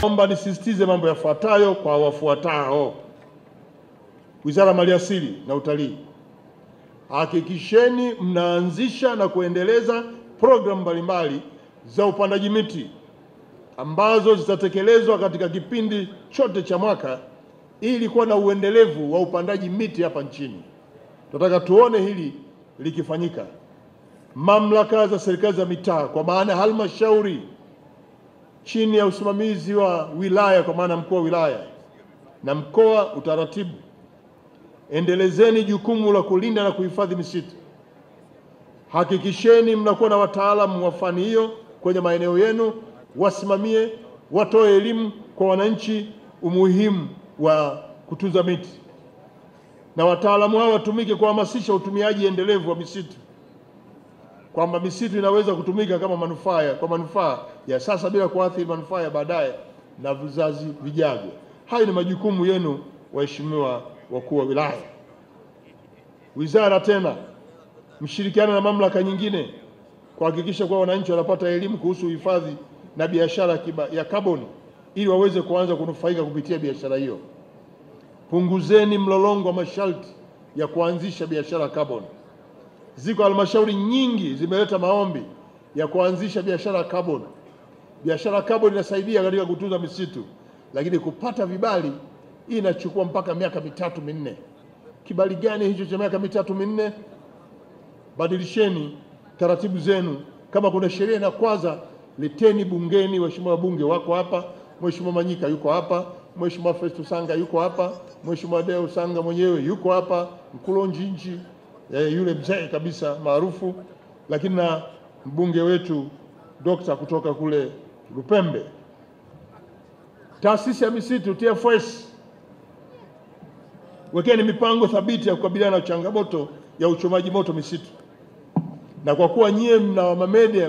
Naomba nisisitize mambo yafuatayo kwa wafuatao. Wizara ya Maliasili na Utalii, hakikisheni mnaanzisha na kuendeleza programu mbalimbali za upandaji miti ambazo zitatekelezwa katika kipindi chote cha mwaka ili kuwa na uendelevu wa upandaji miti hapa nchini. Tunataka tuone hili likifanyika. Mamlaka za serikali za mitaa kwa maana halmashauri chini ya usimamizi wa wilaya kwa maana mkuu wa wilaya na mkoa utaratibu, endelezeni jukumu la kulinda na kuhifadhi misitu. Hakikisheni mnakuwa na wataalamu wa fani hiyo kwenye maeneo yenu, wasimamie, watoe elimu kwa wananchi umuhimu wa kutunza miti, na wataalamu hao watumike kuhamasisha utumiaji endelevu wa misitu, kwamba misitu inaweza kutumika kama manufaa ya sasa bila kuathiri manufaa ya baadaye na vizazi vijavyo. Hayo ni majukumu yenu, waheshimiwa wakuu wa wilaya. Wizara tena mshirikiana na mamlaka nyingine kuhakikisha kuwa wananchi wanapata elimu kuhusu uhifadhi na biashara ya kaboni ili waweze kuanza kunufaika kupitia biashara hiyo. Punguzeni mlolongo wa masharti ya kuanzisha biashara ya kaboni. Ziko halmashauri nyingi zimeleta maombi ya kuanzisha biashara ya kaboni. Biashara ya kaboni inasaidia katika kutunza misitu, lakini kupata vibali inachukua mpaka miaka 3-4. Kibali gani hicho cha miaka 3-4? Badilisheni taratibu zenu. Kama kuna sheria na kwanza leteni bungeni, waheshimiwa wabunge wako hapa, Mheshimiwa Manyika yuko hapa, Mheshimiwa Festus Sanga yuko hapa, Mheshimiwa Deo Sanga mwenyewe yuko hapa, Mkulonjinji yule mzee kabisa maarufu, lakini na mbunge wetu dokta kutoka kule Lupembe. Taasisi ya misitu TFS, wekeni mipango thabiti ya kukabiliana na changamoto ya uchomaji moto misitu. Na kwa kuwa nyie mna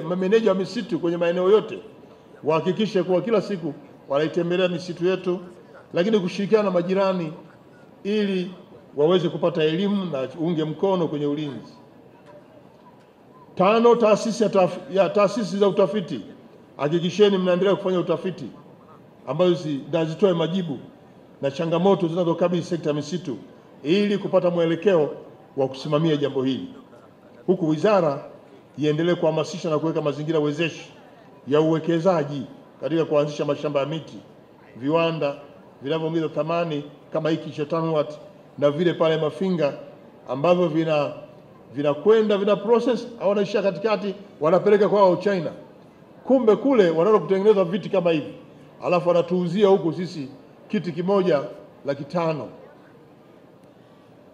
mameneja wa misitu kwenye maeneo yote, wahakikishe kuwa kila siku wanaitembelea misitu yetu, lakini kushirikiana na majirani ili waweze kupata elimu na unge mkono kwenye ulinzi. 5, taasisi za utafiti, hakikisheni mnaendelea kufanya utafiti ambazo zinazitoa majibu na changamoto zinazokabili sekta ya misitu ili kupata mwelekeo wa kusimamia jambo hili. Huku wizara iendelee kuhamasisha na kuweka mazingira wezeshi ya uwekezaji katika kuanzisha mashamba ya miti, viwanda vinavyoongeza thamani kama hiki cha TANWAT na vile pale Mafinga ambavyo vina process au wanaishia katikati wanapeleka kwao China. Kumbe kule wanaenda kutengeneza viti kama hivi, alafu wanatuuzia huku sisi kiti kimoja $500,000.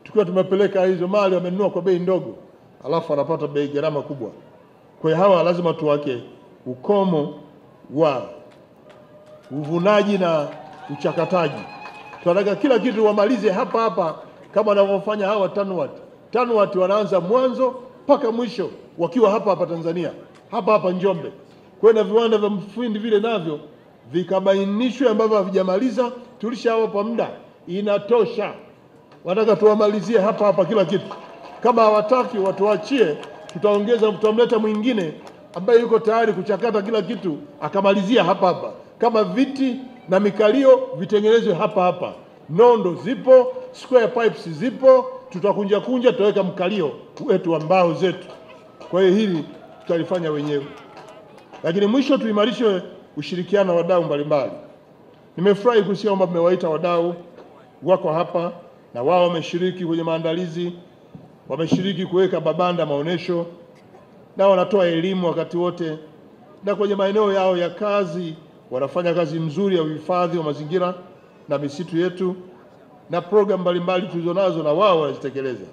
Tukiwa tumepeleka hizo mali wamenunua kwa bei ndogo, alafu wanapata bei gharama kubwa. Kwa hiyo hawa lazima tuwake ukomo wa uvunaji na uchakataji. Tunataka kila kitu wamalize hapa kama wanavyofanya hawa TANWAT. TANWAT wanaanza mwanzo mpaka mwisho wakiwa hapa Tanzania, hapa Njombe. Kwa hiyo na viwanda vya mfindi vile navyo vikabainishwe ambavyo havijamaliza, tulishawapa muda, inatosha. Wanataka tuwamalizie hapa kila kitu. Kama hawataki watuachie, tutamleta mwingine ambaye yuko tayari kuchakata kila kitu akamalizia hapa. Kama viti na mikalio vitengenezwe hapa. Nondo zipo, square pipes zipo, tutakunja tutaweka mkalio wetu wa mbao zetu. Kwa hiyo hili tutalifanya wenyewe. Lakini mwisho tuimarishe ushirikiano wa wadau mbalimbali. Nimefurahi kusikia kwamba mmewaita wadau wako hapa na wao wameshiriki kwenye maandalizi, wameshiriki kuweka mabanda maonesho na wanatoa elimu wakati wote, na kwenye maeneo yao ya kazi wanafanya kazi nzuri ya uhifadhi wa mazingira na misitu yetu, na program mbalimbali tulizonazo na wao wanazitekeleza.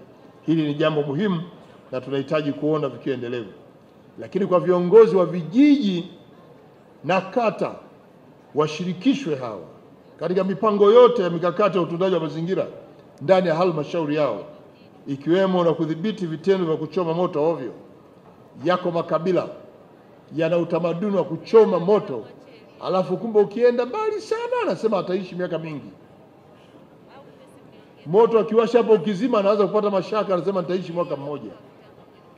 Hili ni jambo muhimu na tunahitaji kuona vikiwa endelevu. Lakini kwa viongozi wa vijiji na kata washirikishwe hawa katika mipango yote ya mikakati ya utunzaji wa mazingira ndani ya halmashauri yao, ikiwemo na kudhibiti vitendo vya kuchoma moto ovyo. Yako makabila yana utamaduni wa kuchoma moto, alafu kumbe ukienda mbali sana anasema ataishi miaka mingi. Moto akiwasha hapo ukizima anaanza kupata mashaka, anasema nitaishi mwaka mmoja.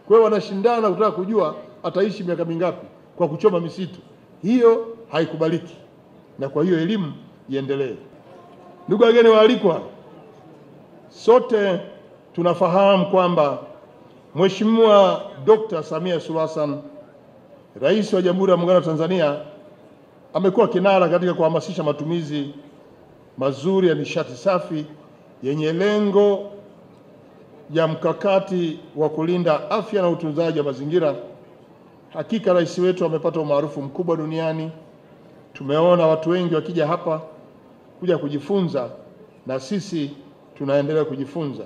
Kwa hiyo wanashindana kutaka kujua ataishi miaka mingapi kwa kuchoma misitu. Hiyo haikubaliki. na kwa hiyo elimu iendelee. Ndugu wageni waalikwa, sote tunafahamu kwamba Mheshimiwa Dr. Samia Suluhu Hassan, Rais wa Jamhuri ya Muungano wa Tanzania, amekuwa kinara katika kuhamasisha matumizi mazuri ya nishati safi yenye lengo ya mkakati wa kulinda afya na utunzaji wa mazingira. Hakika rais wetu amepata umaarufu mkubwa duniani. Tumeona watu wengi wakija hapa kuja kujifunza, na sisi tunaendelea kujifunza.